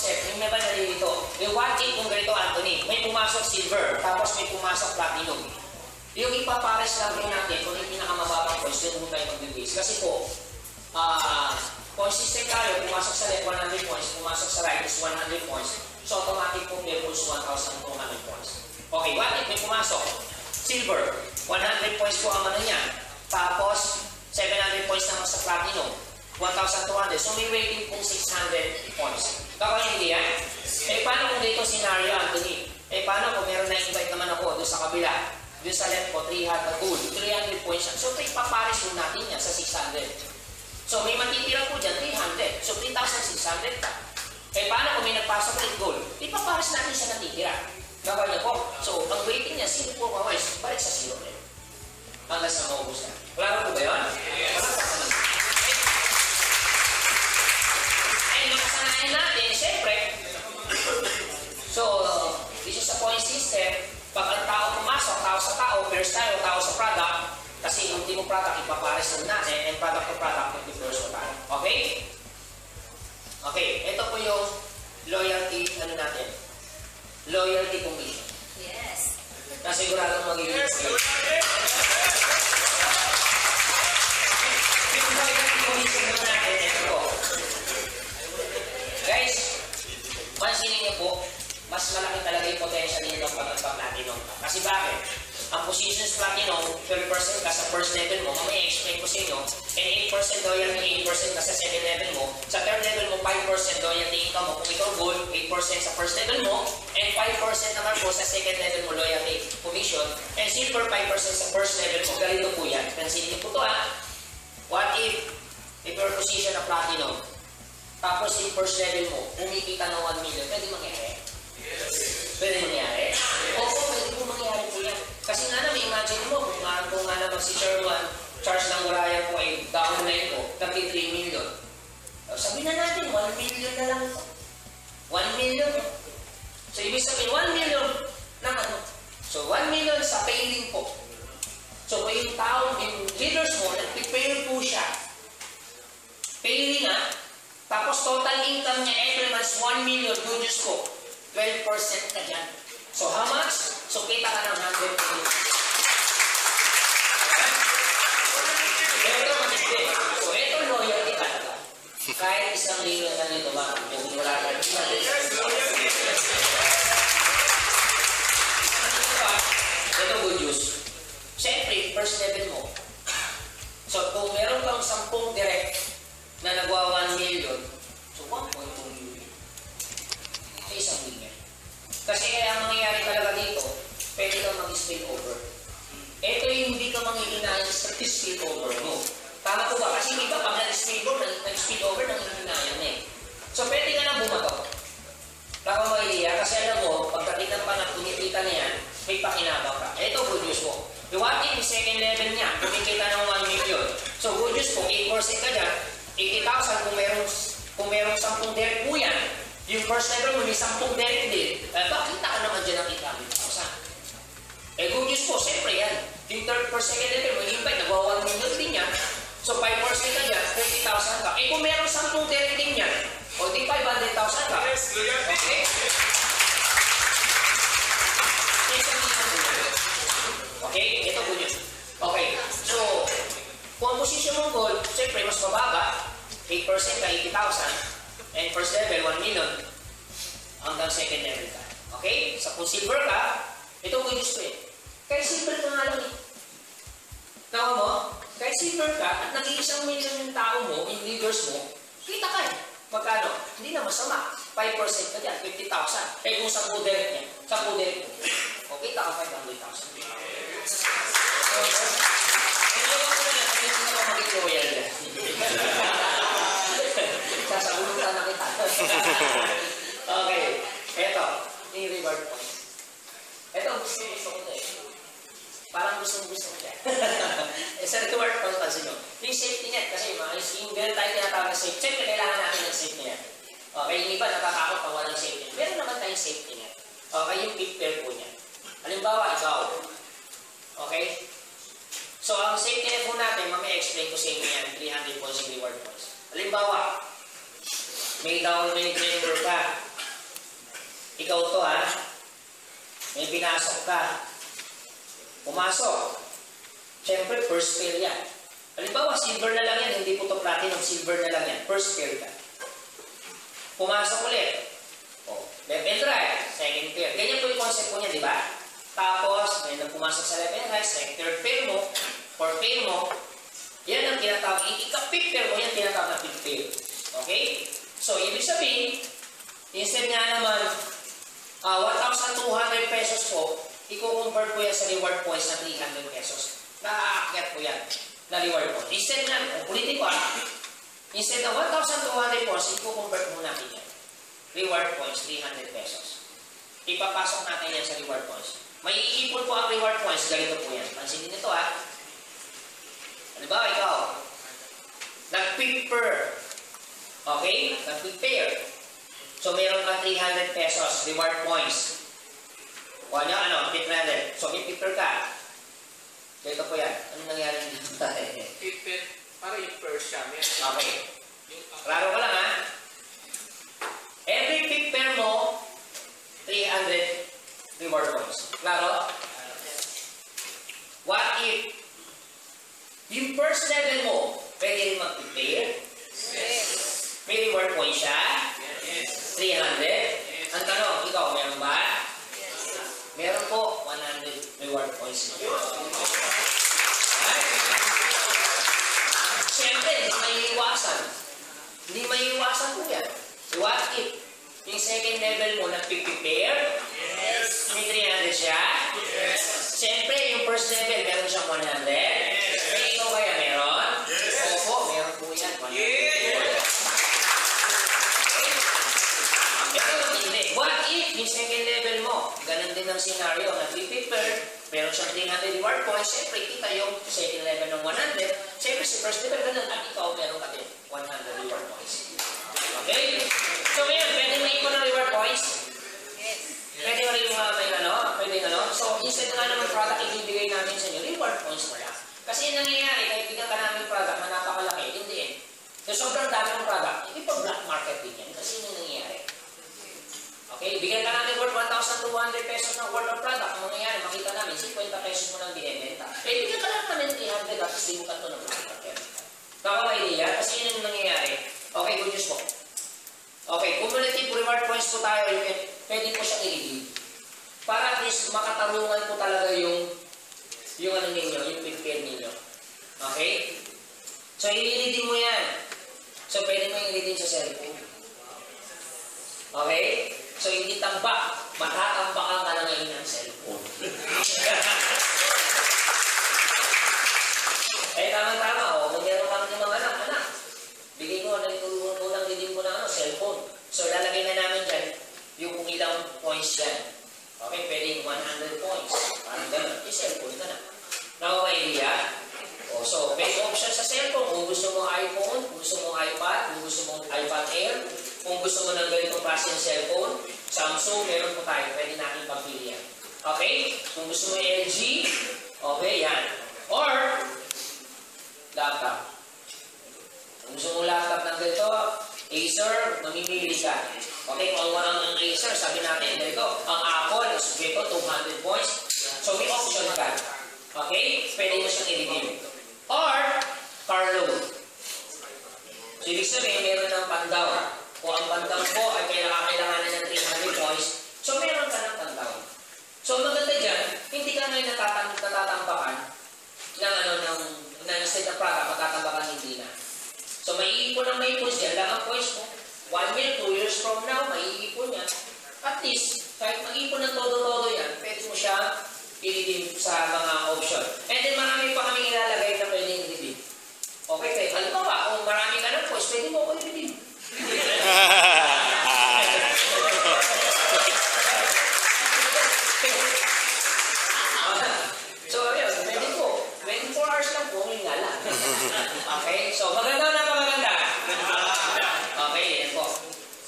concept. Yung may ba nalilito? Yung 1-8 kung ganito, Anthony, may pumasok silver, tapos may pumasok platinum. Yung ipapares lang rin natin kung yung pinakamababang points, doon tayo mag-base. Kasi po, consistent tayo, pumasok sa left 100 points, pumasok sa right is 100 points. So automatic po play pulse 1,200 points. Okay, 1-8 may pumasok. Silver, 100 points po ang ano niya. Tapos, 700 points naman sa platinum. 1,200. So may rating pong 600 points. Kapag hindi yan, paano kung dito scenario, Anthony? Paano kung meron na-invite naman ako doon sa kabila? Doon sa left ko, 300 gold. 300 points yan. So ipapares mo natin yan sa 600. So may matitira po dyan, 300. So 3,600 ka. Paano kung may nagpasok ulit gold? Ipapares natin sa natitira. Kapag niya po. So ang rating niya, 0 po kawais. Balik sa 0 rin. Hanggang sa maubos na. Klaro po ba yun? Nakasanayan natin, siyempre. So, this is a point system. Pag ang tao pumasok, tao sa tao, pairs tayo, tao sa product, kasi yung ultimo product, ipapares na natin, and product to product, mag-differs ko tayo. Okay? Okay, ito po yung loyalty, ano natin? Loyalty condition. Yes. Nasiguradong magiging. Yes, yung loyalty condition natin, ito po. Guys, pansinin niyo po, mas malaki talaga yung potential nito pag platinum. Kasi bakit? Ang positions platinum, 12% ka sa first level mo, mamaya explain ko sa inyo, and 8% loyalty, 8% ka sa second level mo, sa third level mo, 5% loyalty income mo, kung ikaw gold, 8% sa first level mo, and 5% naman po sa second level mo loyalty commission, and silver 5% sa first level mo. Ganito po yan. Pansinin niyo po ito ha. What if your position na platinum, tapos yung first level mo, umikita ng 1 million, pwede mangyari? Yes. Pwede mangyari? Opo, pwede po mangyari po yan. Kasi nga naman, imagine mo, kung nga naman si Sherman, charge ng Uriah po ay downline ko, tapi 3 million. Sabi na natin, 1 million na lang ito. 1 million. So, ibig sabihin, 1 million ng ano? So, 1 million sa paying po. So, kung yung tao, yung leaders mo, nag-prepare po siya. Paying nga, tapos total income niya every month 1 million, good news ko, 12% ka dyan. So how much? So kita ka ng 100 million. Ito matindi. So ito loyalty talaga. Kahit isang million na nito ba, yung wala ka dyan. Ito good news. Siyempre, first level mo. So kung meron kang 10 direct, na nagwa 1 million, so 1.2 million. Sa isang million. Kasi kaya ang mangyayari talaga dito, pwede kang mag-spill over. Ito yung hindi ka manghihinayan sa spill over mo. Tama po ba? Kasi iba pag nag-spill over, nanghihinayan eh. So pwede ka na bumato. Baka mahihiya, kasi alam mo, pagdating ng panang kumikita na yan, may pakinabang ka. Ito, good news po. Yung 1 second level niya, kumikita ng 1 million. So good news po, 8% ka dyan, 80,000 kung merong 10 direct po yan, yung first level mo may 10 direct din, bakit ka naman dyan ang 800,000? Good news po, siyempre yan. Yung third per second level mo, invite, nagwa 1 million din yan. So 5% ka dyan, 30,000 ka. Kung merong 10 direct din yan, o di 500,000 ka. Okay? Okay, ito good news. Okay, so, kung ang position mong gold, siyempre mas mababa, 8% ka, 80,000, and first level, 1 million, hanggang second level ka. Okay? Sa kung silver ka, ito good news ko eh. Kaya silver ka nga lang eh. Tao mo, kaya silver ka, at nag-1 million yung tao mo, yung leaders mo, kita ka eh. Magkano? Hindi na masama. 5% ka dyan, 50,000. Eh kung 10 direct niya, 10 direct mo. Okay, taka 500,000. Loyal yan. Sasagutan na kita. Okay. Ito. Yung reward point. Ito, gusto ko eh. Parang gusto ko siya. Sa reward point, pansin nyo. Yung safety net, kasi yung ganun tayo tinatawag na safety. Siyempre, kailangan natin ng safety net. Okay, yung iba natatakot pag walang safety net. Meron naman tayong safety net. Okay, yung prepare po niya. Halimbawa, ikaw. Okay? So, ang safety net po natin, mamaya explain ko sa inyo yan, 300 points reward points. Halimbawa, may down payment member ka, Ikaw to ha, may pinasok ka. Pumasok. Siyempre, first pair yan. Halimbawa, silver na lang yan, hindi po ito platinum, silver na lang yan. First pair ka. Pumasok ulit. O, left and right, second pair. Ganyan po yung concept po niya, di ba? Tapos, may pumasok sa left and right, third pair mo, fourth pair mo, yan ang tinatawag. Ika-fifth pair mo, yan tinatawag na fifth pair. Okay? So, ibig sabihin, instead nga naman, 1,200 pesos po, i-convert po yan sa reward points na 300 pesos. Nakaakyat po yan na reward points. Instead na, ulitin ko instead na 1,200 points, i-convert mo natin yan. Reward points, 300 pesos. Ipapasok natin yan sa reward points. May iipon po ang reward points, ganito po yan. Pansinin nito Halimbawa, ikaw, nag-prepare. Okay? Nag-prepare. So, meron ka 300 pesos reward points. O ano, 300. So, i-prepare ka. Dito po yan. Ano nangyari dito? Prepare, para yung first siya. Okay. Klaro ka lang Every prepare mo, 300 reward points. Klaro? What if yung first level mo, pwede rin mag-prepare? Yes. May reward point siya? Yes. 300? Yes. Ang tanong, ikaw, meron ba? Yes. Meron po, 100 reward points. Siyempre, hindi maiiwasan. Hindi maiiwasan po yan. What if yung second level mo nag-prepare? Yes. May 300 siya? Yes. Siyempre, yung first level, meron siyang 100. Yes. May ikaw kaya meron? Yes. Opo, meron po yan. 100. Yes. Ito, hindi. What if yung second level mo, ganun din ang scenario, nag-prepare, meron siyang 300 reward points, siyempre, kita yung second level ng 100, siyempre, si first level, ganun, at ikaw, meron ka din 100 reward points. Okay? So, ngayon, pwede may iko ng reward points? Yes. Pwede mo rin may pwede So, instead na naman product ibibigay namin sa inyo, reward points mo lang. Kasi yung nangyayari, kahit bigyan ka namin product na napakalaki, hindi eh. So, sobrang dami ng product, hindi pa black market din yan. Kasi yun yung nangyayari. Okay? Bigyan ka namin worth 1,200 pesos ng worth of product. Ang mangyayari, makita namin, 50 pesos mo nang binibenta. Eh, bigyan ka lang namin 300 at hindi mo ka ito ng black market. Tama ba idea? Kasi yun yung nangyayari. Okay, good news po. Okay, cumulative reward points po tayo, pwede po siyang i-redeem. Para at least makatarungan po talaga yung ano ninyo, yung prepare ninyo. Okay? So, i-redeem mo yan. So, pwede mo i-redeem sa cellphone. Okay? So, hindi tambak. Matatambakan ka na ngayon ng cellphone. Eh, tama-tama. Kung meron kami ng mga anak, bigay ko, unang redeem ko na cellphone. So, lalagay na namin dyan yung kung ilang points yan. Okay, pwedeng 100 points. Parang gano'n. I-cellphone ka na. Nakaka-idea? So, may option sa cellphone. Kung gusto mo iPhone, kung gusto mo iPad, kung gusto mo iPad Air, kung gusto mo ng ganitong klase ng cellphone, Samsung, meron po tayo. Pwede natin pagpili yan. Okay? Kung gusto mo LG, okay, yan. Or, laptop. Kung gusto mo laptop ng ganito, Acer, mamimili ka. Okay, kung ang Acer, sabi natin, ganito, ang Apple, sujeto, 200 points. So, may option ka. Okay? Pwede mo siyang i-redeem. Or, car loan. So, ibig sabihin, meron ng pandown. Kung ang pandown po ay kailangan ng 300 points, so meron ka ng pandown. So, maganda dyan, hindi ka ngayon natatambakan ng instead na product, matatambakan hindi na. So, may iipon ng may points yan. Lang ang points mo. 1 year, 2 years from now, may iipon yan. At least, kahit mag-ipon ng todo-todo yan, pwede mo siya i-redeem sa mga option. And then, marami pa kami ilalagay na pwedeng i-redeem. Okay, kahit halimbawa, kung marami ka ng points, pwede mo ako i-redeem. So, yun, pwede po. 24 hours lang po, nga lang. Okay, so maganda na maganda. Okay, yan po.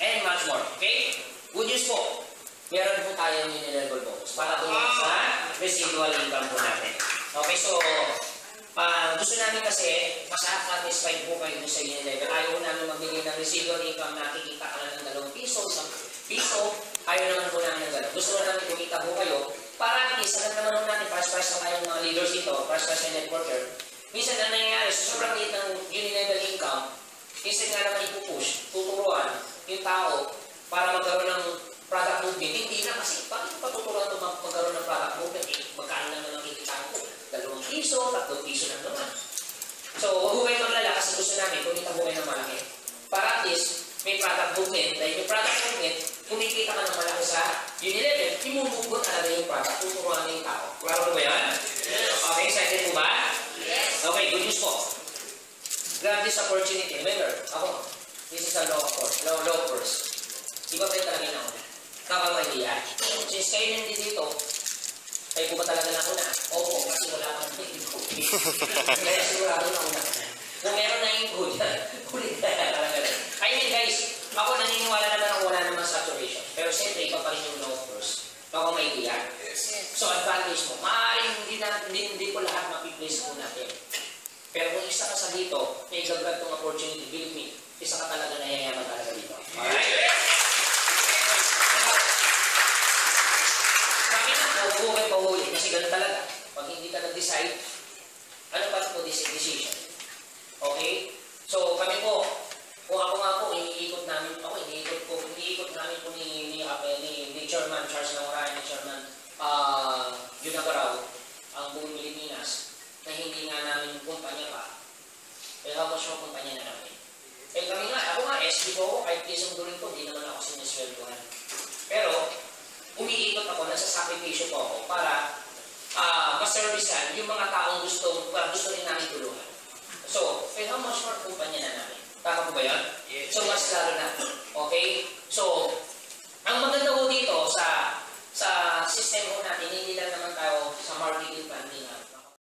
And much more. Okay? Good news po. Meron po tayo yung level bonus para doon sa residual income po natin. Okay, so gusto namin kasi satisfied po kayo sa unit level. Ayaw namin magbigay ng residual income na kikita ka lang ng 2 piso, 1 piso, Ayaw naman po namin ng gano'n. Gusto namin kumita po kayo para at least, agad naman natin, paras-paras na tayong mga leaders dito, paras-paras na networker. Minsan na nangyayari, sa sobrang liit ng uni-level income, minsan nga naman ipupush, tuturuan yung tao para magkaroon ng product movement. Hindi na kasi, bakit patuturuan ito magkaroon ng product movement? Eh, magkano naman ang kikitaan ko? 2 piso, 3 piso lang naman. So, huwag ko kayo maglala kasi gusto namin, kumita po kayo ng malaki. Para at least, may product movement. Dahil yung product movement, kumikita ka ng malaki sa uni-level, imumugot talaga yung product, tuturuan na yung tao. Klaro po ba yan? Yes. Okay, excited po ba? Yes. Okay, good news po. Grab this opportunity. Remember, ako, this is a law course. Iba kayo talaga na una. Kakawalian. Since kayo hindi dito, kayo po ba talaga na una? Opo, kasi wala kang dito. Kaya sigurado na una. Kung meron na yung good, kulit na talaga. I mean guys, ako naniniwala naman ako wala naman saturation. Pero siyempre, iba pa rin yung law course. Baka may iyan. So, advantage mo. Maaaring hindi po lahat mapiplace po natin. Pero kung isa ka sa dito, may gagrab tong opportunity, believe me, isa ka talaga na yayaman talaga dito. Alright? Kami na po, huwag kayo pahuli. Kasi ganun talaga. Pag hindi ka nag-decide, ano pa po decision? Okay? So, kami po, kung ako nga po, iniikot namin po ni Chairman Charles Naurayan, ni Chairman Junagaraw, ang buong Pilipinas, na hindi nga namin kumpanya pa. Eh, how much more kumpanya na namin? Eh, kami nga, ako nga, SB po ako, kahit isang durin ko, hindi naman ako sinisweldohan. Pero, umiikot ako, nasasakripisyo po ako para maservicean yung mga taong gusto rin namin tulungan. So, how much more kumpanya na namin? Tama po ba yan? Yes. So, mas lalo na. Okay?